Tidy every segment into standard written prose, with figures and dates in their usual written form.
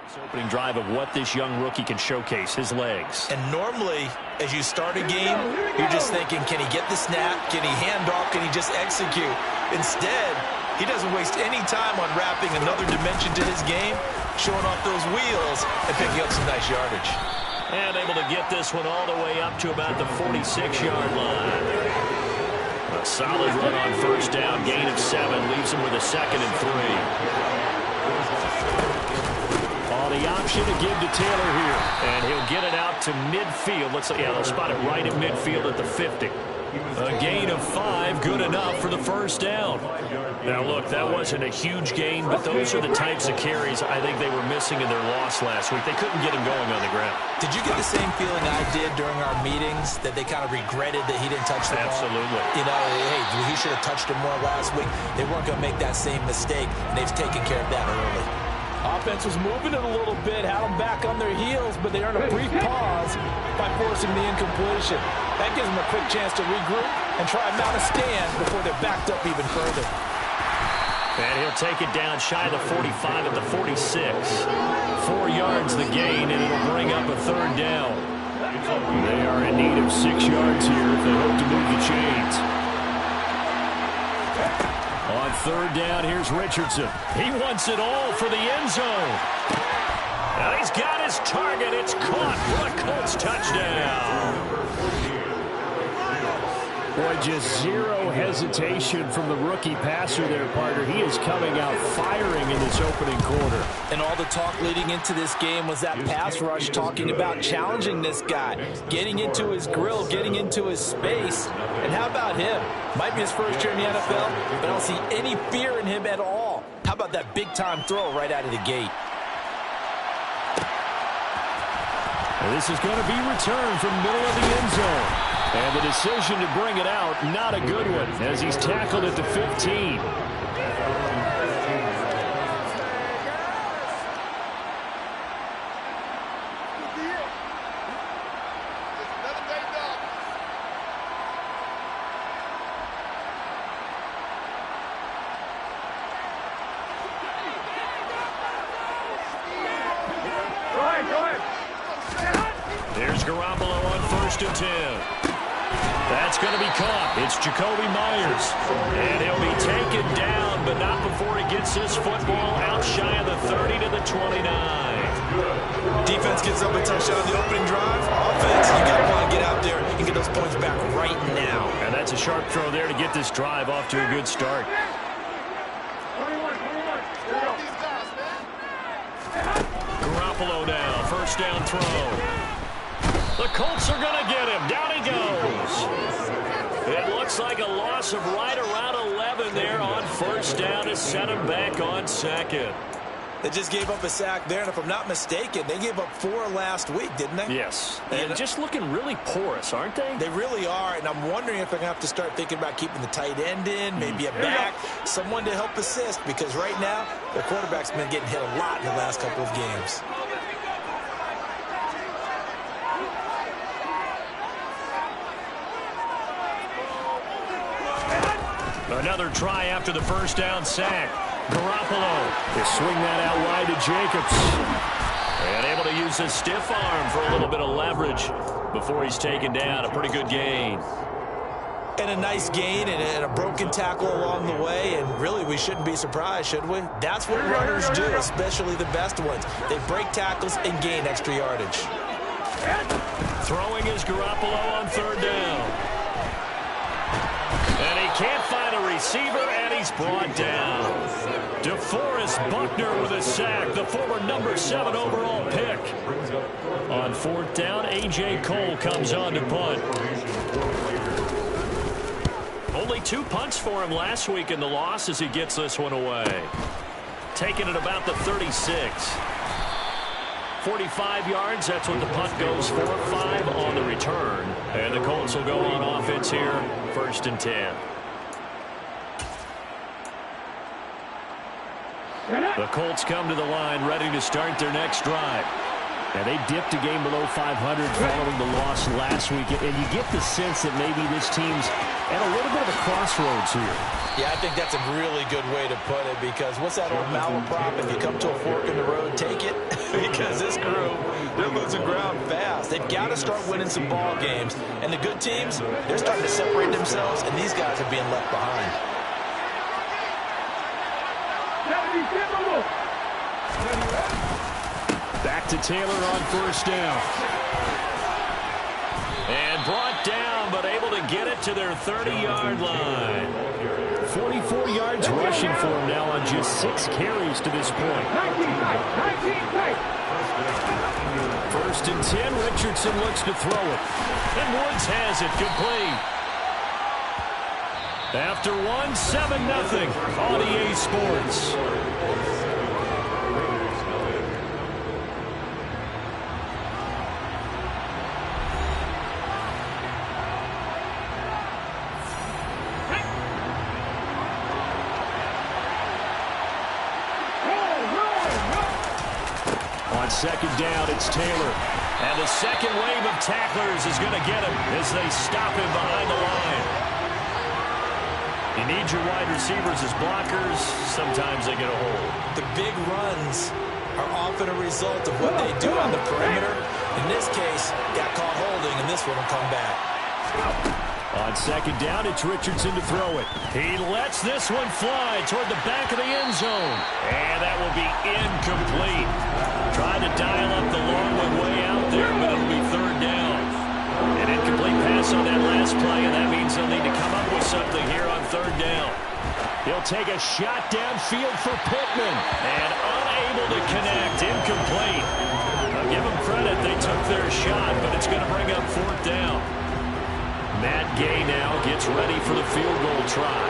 This opening drive of what this young rookie can showcase, his legs. And normally, as you start a game, you're just thinking, can he get the snap? Can he hand off? Can he just execute? Instead, he doesn't waste any time on wrapping another dimension to his game, showing off those wheels, and picking up some nice yardage. And able to get this one all the way up to about the 46-yard line. A solid run on first down, gain of 7, leaves him with a 2nd and 3. The option to give to Taylor here. And he'll get it out to midfield. Looks like, yeah, they'll spot it right at midfield at the 50. A gain of 5, good enough for the first down. Now, look, that wasn't a huge gain, but those are the types of carries I think they were missing in their loss last week. They couldn't get him going on the ground. Did you get the same feeling I did during our meetings, that they kind of regretted that he didn't touch the ball? Absolutely. You know, hey, he should have touched it more last week. They weren't going to make that same mistake, and they've taken care of that early. Offense was moving it a little bit, had them back on their heels, but they earned a brief pause by forcing the incompletion. That gives them a quick chance to regroup and try and mount a stand before they're backed up even further. And he'll take it down shy of the 45 at the 46. 4 yards the gain, and it'll bring up a 3rd down. They are in need of 6 yards here if they hope to move the chains. On 3rd down, here's Richardson. He wants it all for the end zone. And he's got his target. It's caught for a Colts touchdown. Boy, just zero hesitation from the rookie passer there, partner. He is coming out firing in this opening quarter. And all the talk leading into this game was that pass rush, talking about challenging this guy, getting into his grill, getting into his space. And how about him? Might be his first year in the NFL, but I don't see any fear in him at all. How about that big-time throw right out of the gate? And this is going to be returned from middle of the end zone. And the decision to bring it out, not a good one, as he's tackled at the 15. There's Garoppolo on 1st and 10. That's going to be caught. It's Jacoby Myers. And he'll be taken down, but not before he gets his football out shy of the 30 to the 29. Defense gives up a touchdown on the opening drive. Offense, you got to want to get out there and get those points back right now. And that's a sharp throw there to get this drive off to a good start. Garoppolo now, 1st down throw. The Colts are going to get him. Down he goes. It looks like a loss of right around 11 there on 1st down to set him back on 2nd. They just gave up a sack there, and if I'm not mistaken, they gave up 4 last week, didn't they? Yes. And just looking really porous, aren't they? They really are, and I'm wondering if they're going to have to start thinking about keeping the tight end in, maybe a back, someone to help assist, because right now, their quarterback's been getting hit a lot in the last couple of games. Another try after the 1st down sack. Garoppolo will swing that out wide to Jacobs. And able to use his stiff arm for a little bit of leverage before he's taken down. A pretty good gain. And a nice gain and a broken tackle along the way. And really, we shouldn't be surprised, should we? That's what runners do, especially the best ones. They break tackles and gain extra yardage. Throwing is Garoppolo on 3rd down. And he can't find a receiver, and he's brought down. DeForest Buckner with a sack, the former number 7 overall pick. On 4th down, A.J. Cole comes on to punt. Only 2 punts for him last week in the loss as he gets this one away. Taking it about the 36. 45 yards, that's what the punt goes for. 5 on the return. And the Colts will go on offense here, 1st and 10. The Colts come to the line ready to start their next drive. And they dipped a game below 500 following the loss last week. And you get the sense that maybe this team's at a little bit of a crossroads here. Yeah, I think that's a really good way to put it, because what's that old malaprop? If you come to a fork in the road, take it. Because this group, they're losing ground fast. They've got to start winning some ball games. And the good teams, they're starting to separate themselves, and these guys are being left behind. Back to Taylor on first down. And brought down, but able to get it to their 30-yard line. 44 yards rushing for him now on just 6 carries to this point. First and 10, Richardson looks to throw it. And Woods has it, complete. After 7-0 on EA Sports. On second down, it's Taylor. And the second wave of tacklers is going to get him as they stop him behind the line. You need your wide receivers as blockers. Sometimes they get a hold. The big runs are often a result of what they do on the perimeter. In this case, got caught holding, and this one will come back. On second down, it's Richardson to throw it. He lets this one fly toward the back of the end zone. And that will be incomplete. Tried to dial up the long one way out there, but it'll be third down. An incomplete pass on that last play, and that means they'll need to come up with something here on third down. He'll take a shot downfield for Pittman. And unable to connect. Incomplete. I'll give them credit. They took their shot, but it's going to bring up fourth down. Matt Gay now gets ready for the field goal try.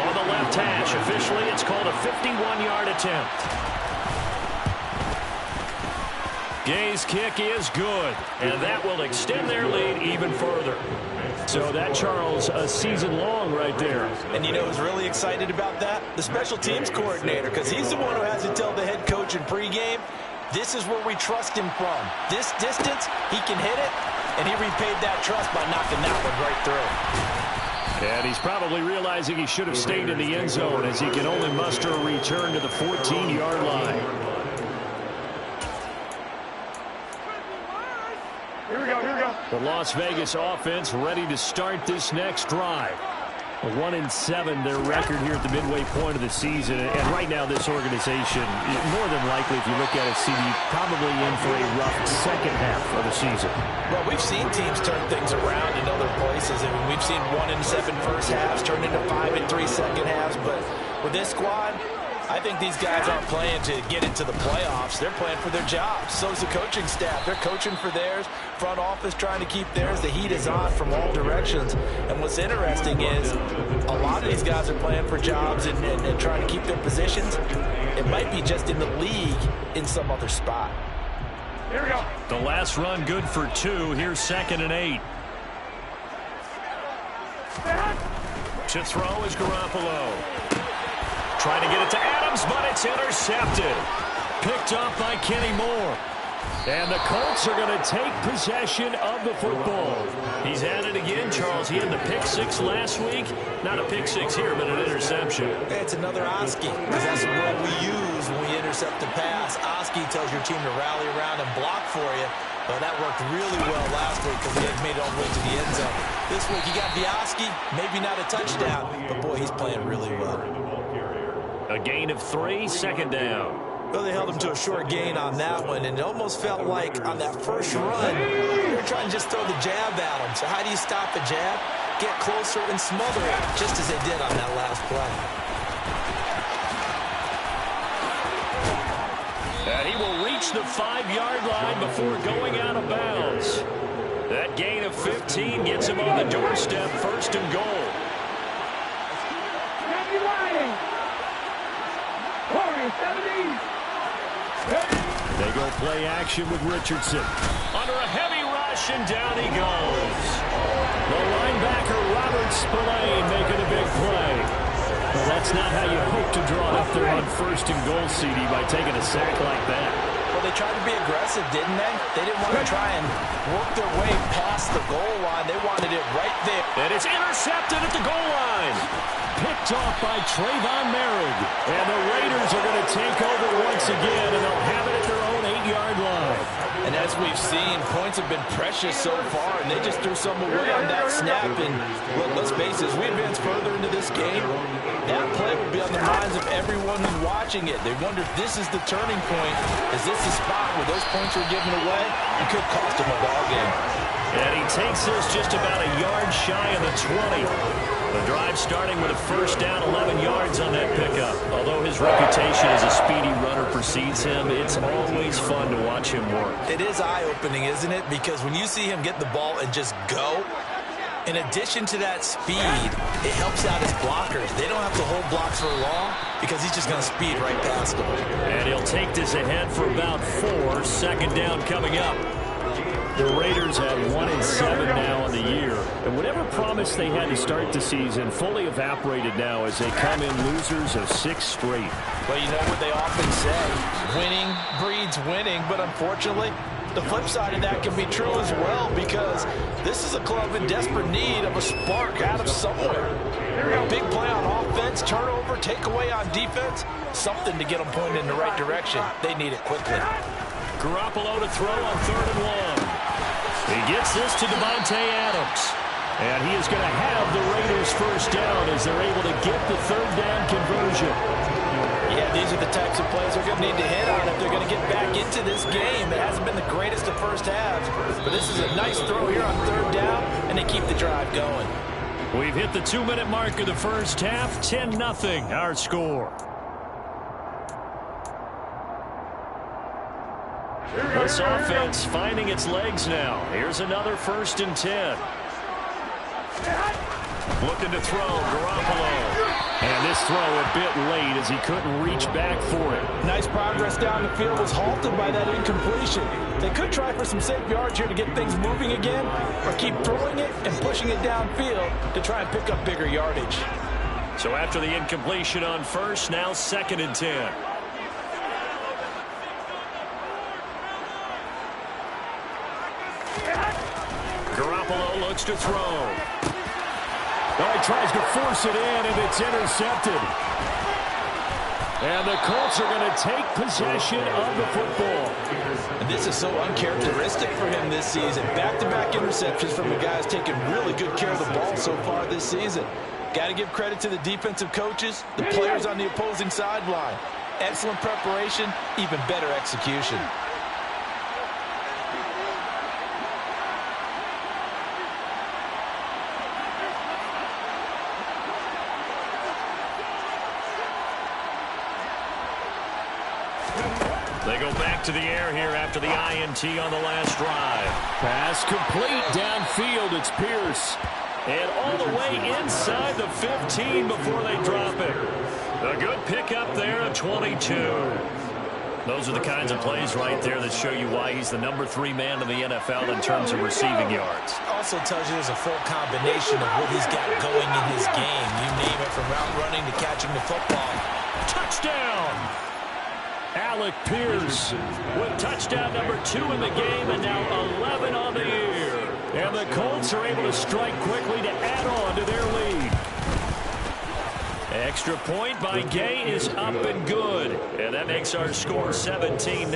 On the left hash, officially it's called a 51-yard attempt. Gay's kick is good, and that will extend their lead even further. So that, Charles, a season long right there. And you know who's really excited about that? The special teams coordinator, because he's the one who has to tell the head coach in pregame, this is where we trust him from. This distance, he can hit it, and he repaid that trust by knocking that one right through. And he's probably realizing he should have stayed in the end zone as he can only muster a return to the 14-yard line. Here we go. The Las Vegas offense ready to start this next drive. 1-7, their record here at the midway point of the season. And right now, this organization, more than likely, if you look at it, CD, probably in for a rough second half of the season. Well, we've seen teams turn things around in other places. I mean, we've seen 1-7 first halves turn into 5-3 second halves. But with this squad, I think these guys aren't playing to get into the playoffs. They're playing for their jobs. So is the coaching staff. They're coaching for theirs. Front office trying to keep theirs. The heat is on from all directions. And what's interesting is a lot of these guys are playing for jobs and trying to keep their positions. It might be just in the league in some other spot. Here we go. The last run good for 2. Here's 2nd and 8. To throw is Garoppolo. Trying to get it to Adams, but it's intercepted. Picked up by Kenny Moore. And the Colts are going to take possession of the football. He's had it again, Charles. He had the pick 6 last week. Not a pick 6 here, but an interception. It's another Oski, because that's the word we use when we intercept a pass. Oski tells your team to rally around and block for you. But that worked really well last week because he had made it all the way to the end zone. This week, you got Oski, maybe not a touchdown, but boy, he's playing really well. A gain of 3, 2nd down. Well, they held him to a short gain on that one, and it almost felt like on that first run, they were trying to just throw the jab at him. So how do you stop the jab? Get closer and smother it, just as they did on that last play. And he will reach the 5-yard line before going out of bounds. That gain of 15 gets him on the doorstep, 1st and goal. They go play action with Richardson. Under a heavy rush, and down he goes. The linebacker, Robert Spillane, making a big play. Well, that's not how you hope to draw it up there on 1st and goal, CD, by taking a sack like that. Well, they tried to be aggressive, didn't they? They didn't want to try and work their way past the goal line. They wanted it right there. And it's intercepted at the goal line. Picked off by Trayvon Merrick. And the Raiders are going to take over once again, and they'll have it at their own 8-yard line. And as we've seen, points have been precious so far, and they just threw some away on that snap. And look, let's face it, as we advance further into this game, that play will be on the minds of everyone who's watching it. They wonder if this is the turning point. Is this the spot where those points were given away? It could cost them a ball game. And he takes this just about a yard shy of the 20. The drive starting with a first down, 11 yards on that pickup. Although his reputation as a speedy runner precedes him, it's always fun to watch him work. It is eye-opening, isn't it? Because when you see him get the ball and just go, in addition to that speed, it helps out his blockers. They don't have to hold blocks for long because he's just going to speed right past them. And he'll take this ahead for about 4. Second down coming up. The Raiders have 1-7 now on the year. And whatever promise they had to start the season fully evaporated now as they come in losers of 6 straight. Well, you know what they often say, winning breeds winning, but unfortunately, the flip side of that can be true as well, because this is a club in desperate need of a spark out of somewhere. Big play on offense, turnover, takeaway on defense, something to get them pointed in the right direction. They need it quickly. Garoppolo to throw on 3rd and 1. He gets this to Davante Adams. And he is going to have the Raiders first down as they're able to get the 3rd down conversion. Yeah, these are the types of plays they're going to need to hit on if they're going to get back into this game. It hasn't been the greatest of first halves, but this is a nice throw here on 3rd down, and they keep the drive going. We've hit the 2-minute mark of the first half. 10-0 our score. This offense finding its legs now. Here's another 1st and 10. Looking to throw, Garoppolo. And this throw a bit late as he couldn't reach back for it. Nice progress down the field was halted by that incompletion. They could try for some safe yards here to get things moving again, or keep throwing it and pushing it downfield to try and pick up bigger yardage. So after the incompletion on 1st, now 2nd and 10. Garoppolo looks to throw. Oh, he tries to force it in, and it's intercepted. And the Colts are going to take possession of the football. And this is so uncharacteristic for him this season. Back-to-back interceptions from a guy who's taken really good care of the ball so far this season. Got to give credit to the defensive coaches, the players on the opposing sideline. Excellent preparation, even better execution. They go back to the air here after the INT on the last drive. Pass complete downfield. It's Pierce. And all the way inside the 15 before they drop it. A good pickup there at 22. Those are the kinds of plays right there that show you why he's the number 3 man in the NFL in terms of receiving yards. Also tells you there's a full combination of what he's got going in his game. You name it, from route running to catching the football. Touchdown! Alec Pierce with touchdown number 2 in the game, and now 11 on the year. And the Colts are able to strike quickly to add on to their lead. Extra point by Gay is up and good. And that makes our score 17-0.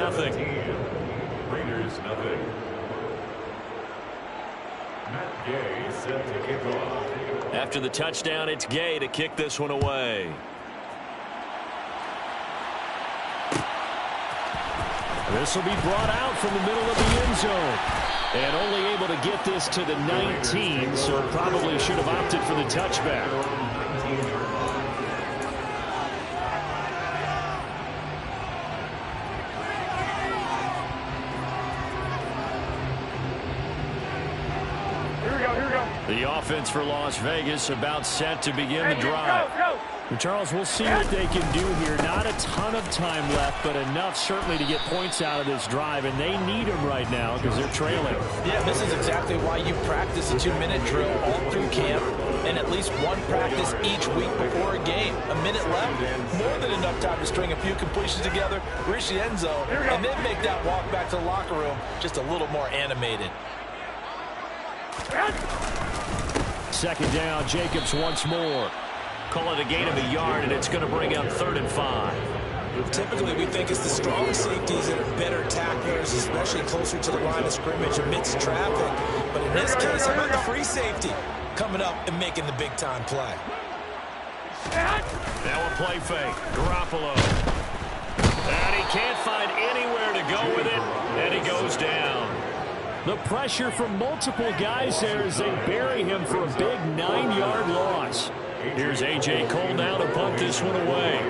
Raiders nothing. Matt Gay set to kick off. After the touchdown, it's Gay to kick this one away. This will be brought out from the middle of the end zone. And only able to get this to the 19, so probably should have opted for the touchback. Here we go, here we go. The offense for Las Vegas about set to begin the drive. Go, go. Charles, we'll see what they can do here. Not a ton of time left, but enough certainly to get points out of this drive, and they need them right now because they're trailing. Yeah, this is exactly why you practice a 2-minute drill all through camp and at least one practice each week before a game. A minute left, more than enough time to string a few completions together, reach the end zone, and then make that walk back to the locker room just a little more animated. Second down, Jacobs once more. Call it a gain of a yard, and it's going to bring up 3rd and 5. Typically, we think it's the strong safeties that are better tacklers, especially closer to the line of scrimmage amidst traffic. But in this case, how about the free safety coming up and making the big-time play? Now a play fake. Garoppolo. And he can't find anywhere to go with it, and he goes down. The pressure from multiple guys there as they bury him for a big 9-yard loss. Here's A.J. Cole now to punt this one away.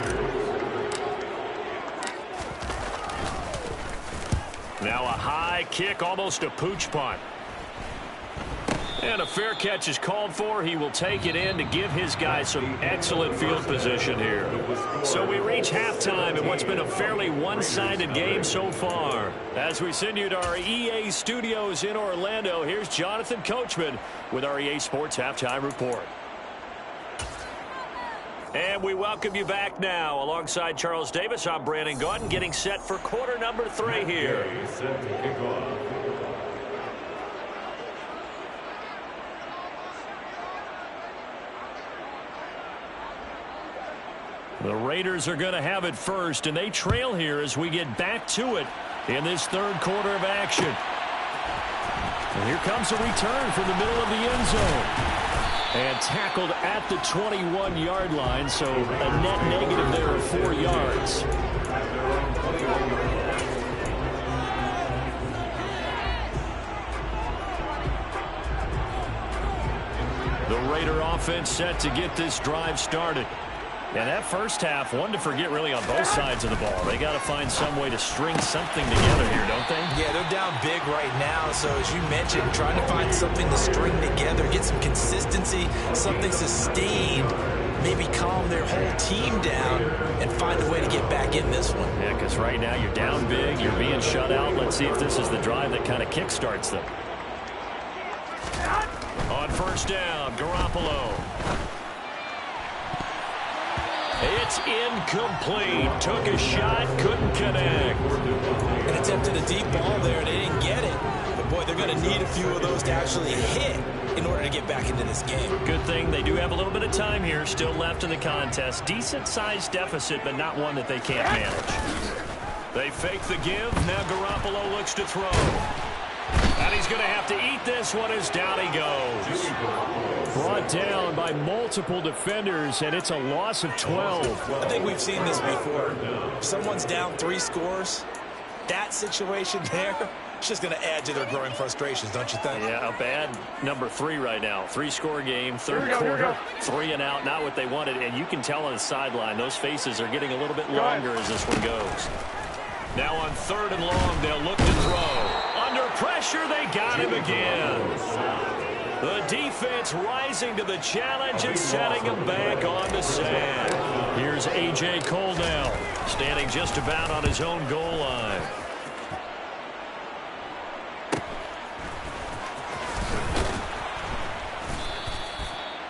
Now a high kick, almost a pooch punt. And a fair catch is called for. He will take it in to give his guys some excellent field position here. So we reach halftime in what's been a fairly one-sided game so far. As we send you to our EA studios in Orlando, here's Jonathan Coachman with our EA Sports Halftime Report. And we welcome you back now. Alongside Charles Davis, I'm Brandon Gaudin, getting set for quarter number 3 here. The Raiders are going to have it first, and they trail here as we get back to it in this 3rd quarter of action. And here comes a return from the middle of the end zone. And tackled at the 21-yard line, so a net negative there of 4 yards. The Raider offense set to get this drive started. And that first half, one to forget really on both sides of the ball. They got to find some way to string something together here, don't they? Yeah, they're down big right now. So as you mentioned, trying to find something to string together, get some consistency, something sustained, maybe calm their whole team down and find a way to get back in this one. Yeah, because right now you're down big, you're being shut out. Let's see if this is the drive that kind of kickstarts them. On first down, Garoppolo. It's incomplete. Took a shot, couldn't connect. And attempted a deep ball there, and they didn't get it. But, boy, they're going to need a few of those to actually hit in order to get back into this game. Good thing they do have a little bit of time here still left in the contest. Decent-sized deficit, but not one that they can't manage. They fake the give. Now Garoppolo looks to throw. And he's going to have to eat this one as down he goes. Brought down by multiple defenders, and it's a loss of 12. I think we've seen this before. If someone's down 3 scores, that situation there, it's just going to add to their growing frustrations, don't you think? Yeah, a bad number 3 right now. 3-score game, 3rd quarter, 3 and out, not what they wanted. And you can tell on the sideline, those faces are getting a little bit longer as this one goes. Now on 3rd and long, they'll look to throw. Under pressure, they got him again. The defense rising to the challenge and setting him back on the sand. Here's A.J. Cole now, standing just about on his own goal line.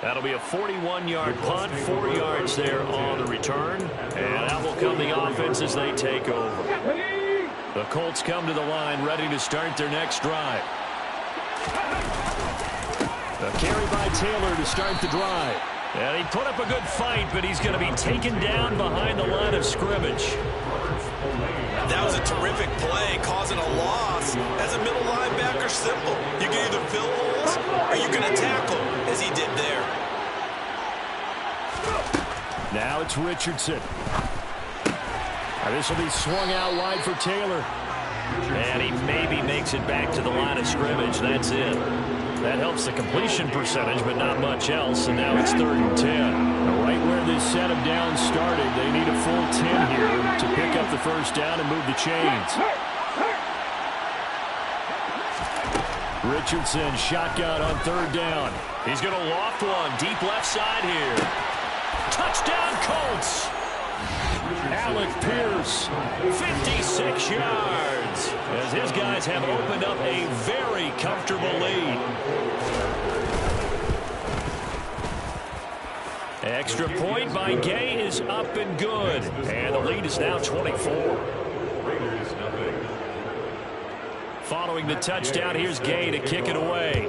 That'll be a 41-yard punt, 4 yards there on the return. And out will come the offense as they take over. The Colts come to the line ready to start their next drive. A carry by Taylor to start the drive. And he put up a good fight, but he's going to be taken down behind the line of scrimmage. That was a terrific play, causing a loss. As a middle linebacker, simple. You can either fill holes or you can tackle, as he did there. Now it's Richardson. Now this will be swung out wide for Taylor. And he maybe makes it back to the line of scrimmage. That's it. That helps the completion percentage, but not much else. And now it's 3rd and 10. Right where this set of downs started, they need a full 10 here to pick up the first down and move the chains. Richardson shotgun on 3rd down. He's going to loft one deep left side here. Touchdown, Colts. Alec Pierce, 56 yards, as his guys have opened up a very comfortable lead. Extra point by Gay is up and good, and the lead is now 24. Following the touchdown, here's Gay to kick it away.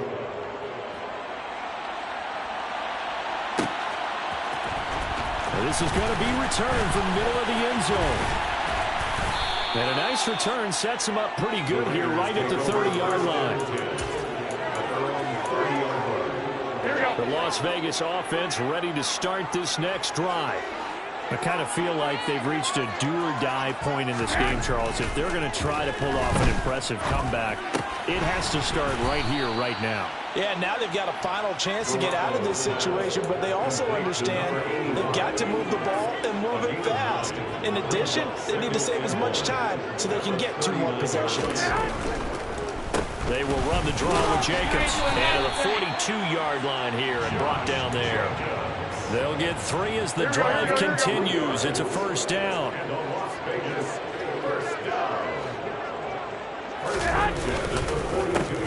This is going to be returned from the middle of the end zone. And a nice return sets him up pretty good here right at the 30-yard line. The Las Vegas offense ready to start this next drive. I kind of feel like they've reached a do-or-die point in this game, Charles. If they're going to try to pull off an impressive comeback, it has to start right here, right now. Yeah, now they've got a final chance to get out of this situation, but they also understand they've got to move the ball and move it fast. In addition, they need to save as much time so they can get 2 more possessions. They will run the draw with Jacobs. And to the 42-yard line here and brought down there. They'll get 3 as the drive continues. It's a first down.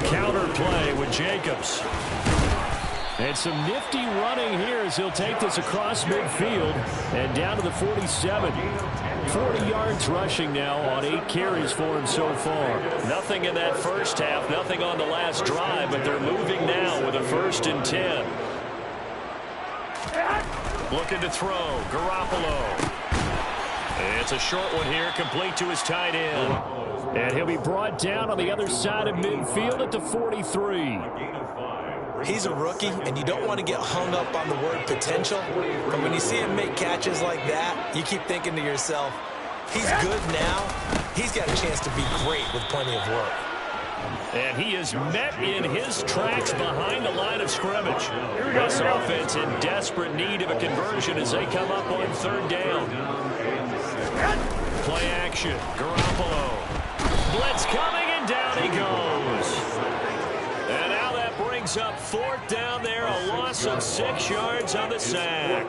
Counter play with Jacobs. And some nifty running here as he'll take this across midfield and down to the 47. 40 yards rushing now on 8 carries for him so far. Nothing in that first half, nothing on the last drive, but they're moving now with a 1st and 10. Looking to throw, Garoppolo. It's a short one here, complete to his tight end. And he'll be brought down on the other side of midfield at the 43. He's a rookie, and you don't want to get hung up on the word potential. But when you see him make catches like that, you keep thinking to yourself, he's good now. He's got a chance to be great with plenty of work. And he is met in his tracks behind the line of scrimmage. This offense in desperate need of a conversion as they come up on 3rd down. Play action. Garoppolo. Blitz coming, and down he goes. And now that brings up 4th down there, a loss of 6 yards on the sack.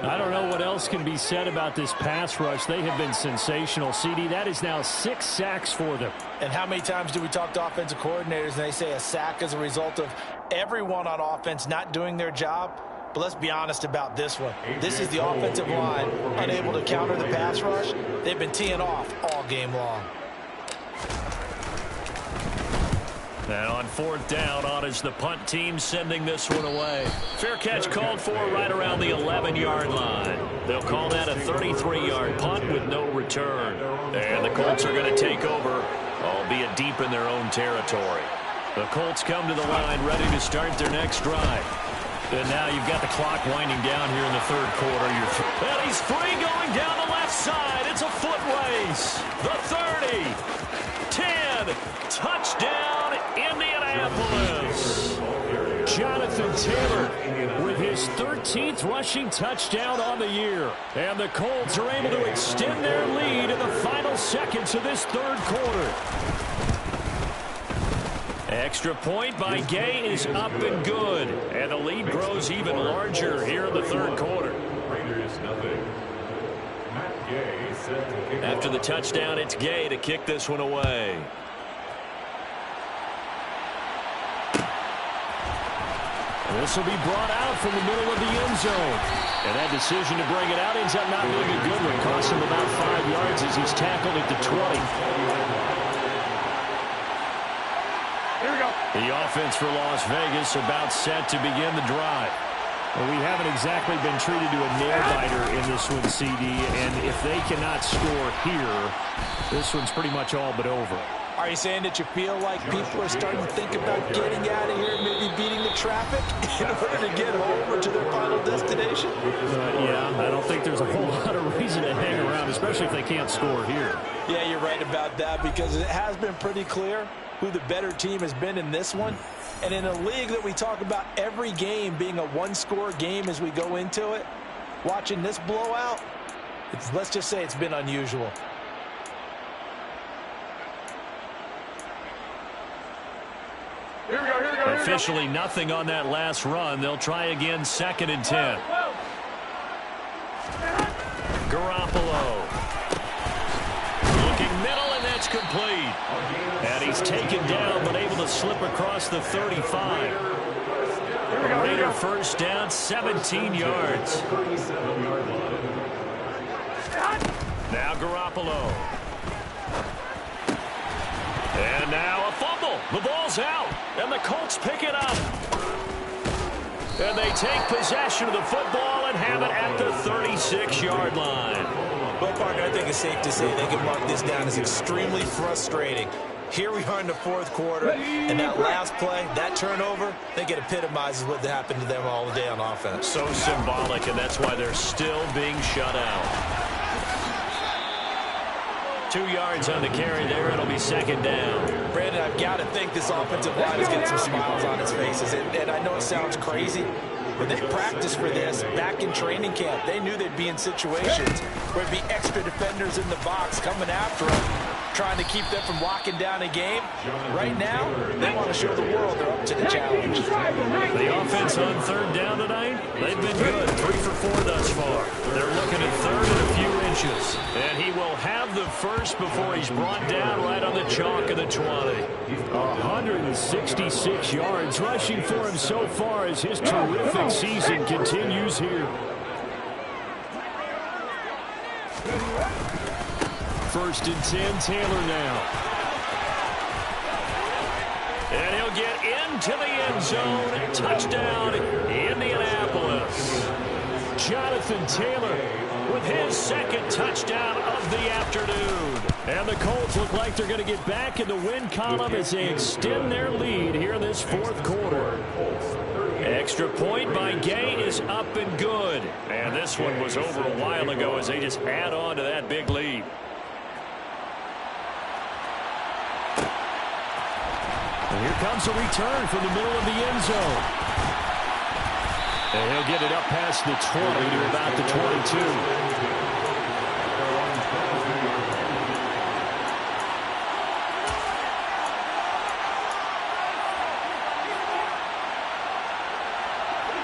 I don't know what else can be said about this pass rush. They have been sensational, CD. That is now 6 sacks for them. And how many times do we talk to offensive coordinators and they say a sack is a result of everyone on offense not doing their job? But let's be honest about this one. This is the offensive line unable to counter the pass rush. They've been teeing off all game long. And on 4th down, on is the punt team sending this one away. Fair catch called for right around the 11-yard line. They'll call that a 33-yard punt with no return. And the Colts are going to take over, albeit deep in their own territory. The Colts come to the line ready to start their next drive. And now you've got the clock winding down here in the 3rd quarter. And he's free going down the left side. It's a foot race. The 30. 10. Touchdown, Indianapolis. Jonathan Taylor with his 13th rushing touchdown on the year. And the Colts are able to extend their lead in the final seconds of this 3rd quarter. Extra point by Gay is up and good. And the lead grows even larger here in the 3rd quarter. After the touchdown, it's Gay to kick this one away. This will be brought out from the middle of the end zone. And that decision to bring it out ends up not being a good one. Costs him about 5 yards as he's tackled at the 20. Here we go. The offense for Las Vegas about set to begin the drive. Well, we haven't exactly been treated to a nail-biter in this one, CD. And if they cannot score here, this one's pretty much all but over. Are you saying that you feel like people are starting to think about getting out of here, maybe beating the traffic in order to get home or to their final destination? Yeah, I don't think there's a whole lot of reason to hang around, especially if they can't score here. Yeah, you're right about that because it has been pretty clear who the better team has been in this one. And in a league that we talk about every game being a one-score game as we go into it, watching this blowout, let's just say it's been unusual. Here we go, Officially nothing on that last run. They'll try again, 2nd and 10. Garoppolo. Looking middle, and that's complete. And he's taken down, but able to slip across the 35. Raider first down, 17 yards. Now Garoppolo. And now a fumble. The ball's out, and the Colts pick it up. And they take possession of the football and have it at the 36-yard line. Well, Parker, I think it's safe to say they can mark this down as extremely frustrating. Here we are in the fourth quarter, and that last play, that turnover, I think it epitomizes what happened to them all day on offense. So symbolic, and that's why they're still being shut out. 2 yards on the carry there. It'll be second down. Brandon, I've got to think this offensive line is getting some smiles on its faces. And I know it sounds crazy, but they practiced for this back in training camp. They knew they'd be in situations where it'd be extra defenders in the box coming after them, trying to keep them from locking down a game. Right now, they want to show the world they're up to the challenge. The offense on third down tonight, they've been good. 3 for 4 thus far. They're looking at third and a few inches. And he will have the first before he's brought down right on the chalk of the 20. 166 yards rushing for him so far as his terrific season continues here. First and 10, Taylor now. And he'll get into the end zone. Touchdown, Indianapolis. Jonathan Taylor with his second touchdown of the afternoon. And the Colts look like they're going to get back in the win column as they extend their lead here in this fourth quarter. Extra point by Gay is up and good. And this one was over a while ago as they just add on to that big lead. And here comes a return from the middle of the end zone. And he'll get it up past the 20 to about the 22.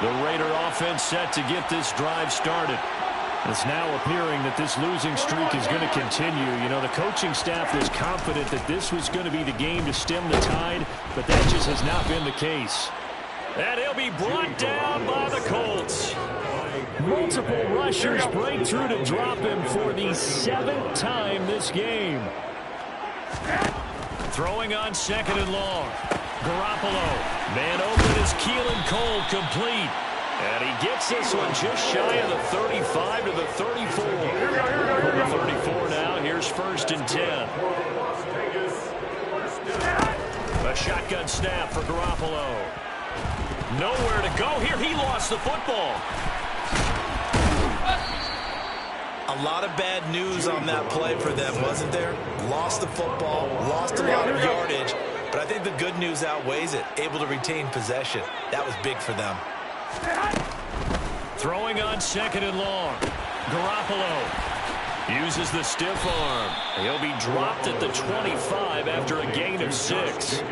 The Raider offense set to get this drive started. It's now appearing that this losing streak is going to continue. You know, the coaching staff was confident that this was going to be the game to stem the tide, but that just has not been the case. And he'll be brought down by the Colts. Multiple rushers break through to drop him for the 7th time this game. Throwing on second and long. Garoppolo. Man open is Keelan Cole, complete. And he gets this one just shy of the 35 to the 34. The 34 now. Here's first and 10. A shotgun snap for Garoppolo. Nowhere to go here. He lost the football. A lot of bad news on that play for them, wasn't there? Lost the football, lost a lot of yardage, but I think the good news outweighs it. Able to retain possession. That was big for them. Throwing on second and long. Garoppolo uses the stiff arm. He'll be dropped at the 25 after a gain of 6.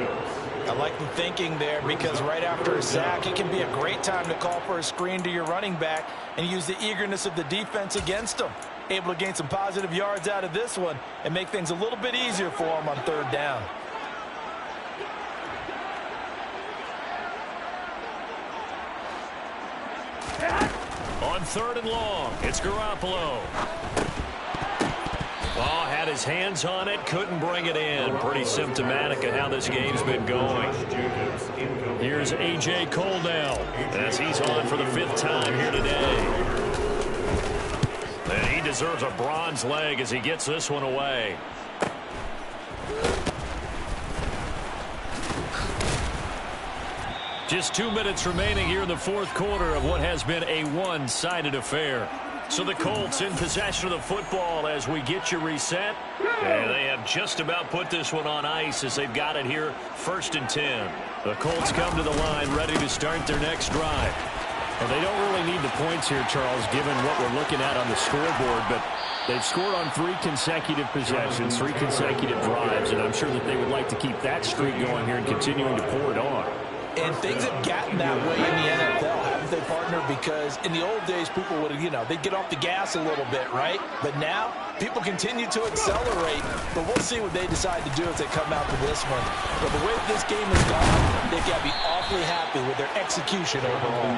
I like the thinking there because right after a sack, it can be a great time to call for a screen to your running back and use the eagerness of the defense against them. Able to gain some positive yards out of this one and make things a little bit easier for them on third down. On third and long, it's Garoppolo. Oh, had his hands on it, couldn't bring it in. Pretty symptomatic of how this game's been going. Here's A.J. Cole now, as he's on for the 5th time here today. And he deserves a bronze leg as he gets this one away. Just 2 minutes remaining here in the fourth quarter of what has been a one-sided affair. So the Colts in possession of the football as we get you reset. And they have just about put this one on ice as they've got it here, first and 10. The Colts come to the line ready to start their next drive. Well, they don't really need the points here, Charles, given what we're looking at on the scoreboard, but they've scored on 3 consecutive possessions, 3 consecutive drives, and I'm sure that they would like to keep that streak going here and continuing to pour it on. And things have gotten that way in the NFL. Haven't they, partner? here because in the old days, people would, they'd get off the gas a little bit, right? But now, people continue to accelerate. But we'll see what they decide to do as they come out to this one. But the way that this game has gone, they've got to be awfully happy with their execution overall.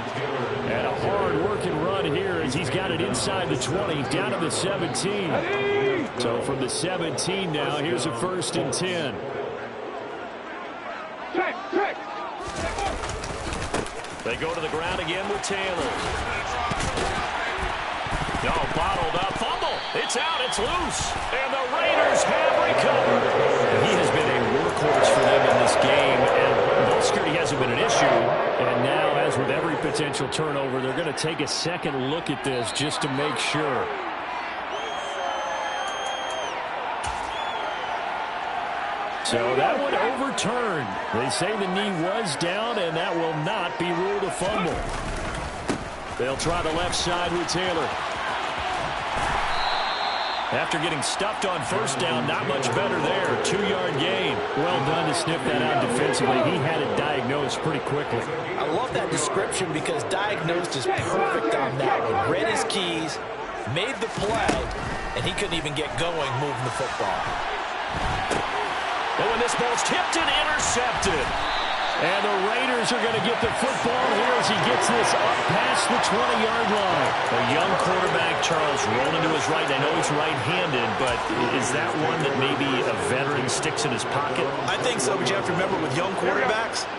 And a hard-working run here as he's got it inside the 20, down to the 17. So from the 17 now, here's a 1st and 10. They go to the ground again with Taylor. No, bottled up. Fumble. It's out. It's loose. And the Raiders have recovered. And he has been a workhorse for them in this game. And ball security hasn't been an issue. And now, as with every potential turnover, they're going to take a second look at this just to make sure. So that one overturned. They say the knee was down, and that will not be ruled a fumble. They'll try the left side with Taylor. After getting stuffed on 1st down, not much better there. 2-yard gain. Well done to sniff that out defensively. He had it diagnosed pretty quickly. I love that description because diagnosed is perfect on that one. Read his keys, made the play, and he couldn't even get going moving the football. And when this ball's tipped and intercepted. And the Raiders are going to get the football here as he gets this up past the 20-yard line. A young quarterback, Charles, rolling to his right. I know he's right-handed, but is that one that maybe a veteran sticks in his pocket? I think so, but you have to remember with young quarterbacks,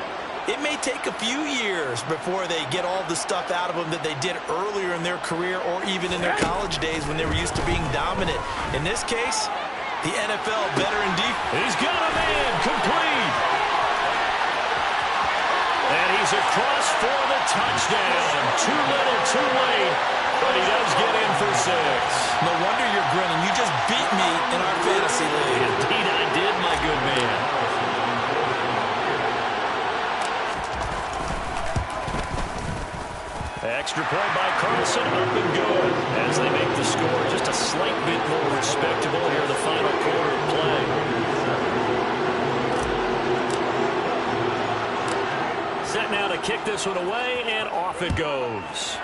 it may take a few years before they get all the stuff out of them that they did earlier in their career or even in their college days when they were used to being dominant. In this case, the NFL veteran deep. He's got a man complete. And he's across for the touchdown. Too little, too late. But he does get in for 6. No wonder you're grinning. You just beat me in our fantasy league. Indeed, I did, my good man. Extra point by Carlson, up and good. As they make the score just a slight bit more respectable here in the final quarter of play. Set now to kick this one away, and off it goes.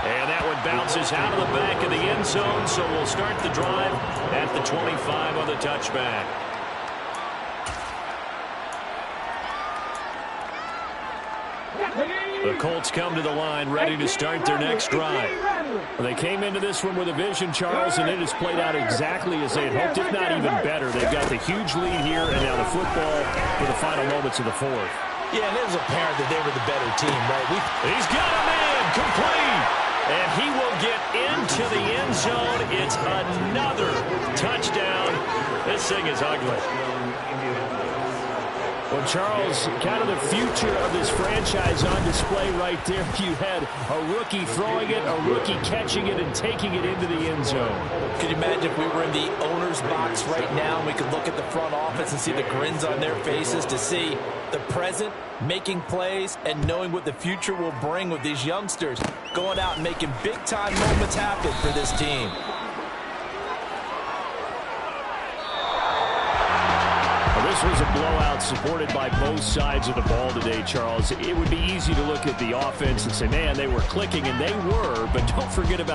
And that one bounces out of the back of the end zone, so we'll start the drive at the 25 on the touchback. The Colts come to the line ready to start their next drive. They came into this one with a vision, Charles, and it has played out exactly as they had hoped, if not even better. They've got the huge lead here, and now the football for the final moments of the 4th. Yeah, and it was apparent that they were the better team, right? He's got a man complete, and he will get into the end zone. It's another touchdown. This thing is ugly. Well, Charles, kind of the future of this franchise on display right there. You had a rookie throwing it, a rookie catching it, and taking it into the end zone. Could you imagine if we were in the owner's box right now and we could look at the front office and see the grins on their faces to see the present making plays and knowing what the future will bring with these youngsters going out and making big-time moments happen for this team. This was a blowout supported by both sides of the ball today, Charles. It would be easy to look at the offense and say, man, they were clicking, and they were, but don't forget about